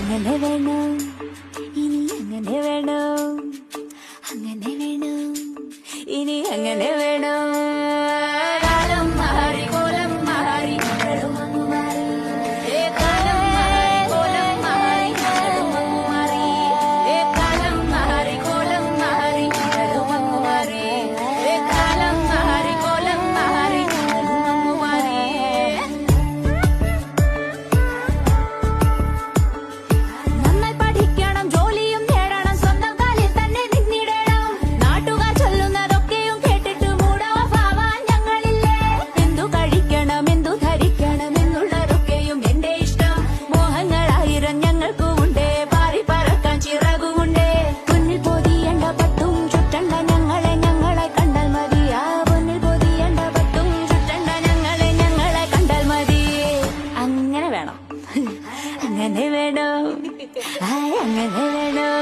അങ്ങനെ വേണം, ഇനി അങ്ങനെ വേണം, അങ്ങനെ വേണം, ഇനി അങ്ങനെ വേണം. കാലം മാറി കോലം മാറി മകളു മാറി, കാലം മാറി കോലം മാറി മകളു മാറി, കാലം മാറി കോലം മാറി മകളു മാറി, കാലം മാറി കോലം മാറി മകളു മാറി. നന്നായി പഠിക്കണം, ജോലിയും നേടണം, സ്വന്തം കാലിൽ തന്നെ നിന്നിടണം. നാട്ടുകാർ ചൊല്ലുന്നതൊക്കെയും കേട്ടിട്ട് മൂടോഫാവാൻ ഞങ്ങളില്ലേ. എന്തു കഴിക്കണം, എന്തു ധരിക്കണം എന്നുള്ളതൊക്കെയും എന്റെ ഇഷ്ടം. മോഹങ്ങളായിരം ഞങ്ങൾക്കുമുണ്ടേ, പാറി പറക്കാൻ ചിറകുമുണ്ടേ. പൊന്നിൽ പൊതിയേണ്ട പട്ടും ചുറ്റണ്ട ഞങ്ങളെ, ഞങ്ങളെ കണ്ടാൽ മതി. ആ പൊന്നിൽ പൊതിയേണ്ട പട്ടും ചുറ്റണ്ട ഞങ്ങളെ, ഞങ്ങളെ കണ്ടാൽ മതി. അങ്ങനെ വേണം, അങ്ങനെ വേണം, അങ്ങനെ വേണം,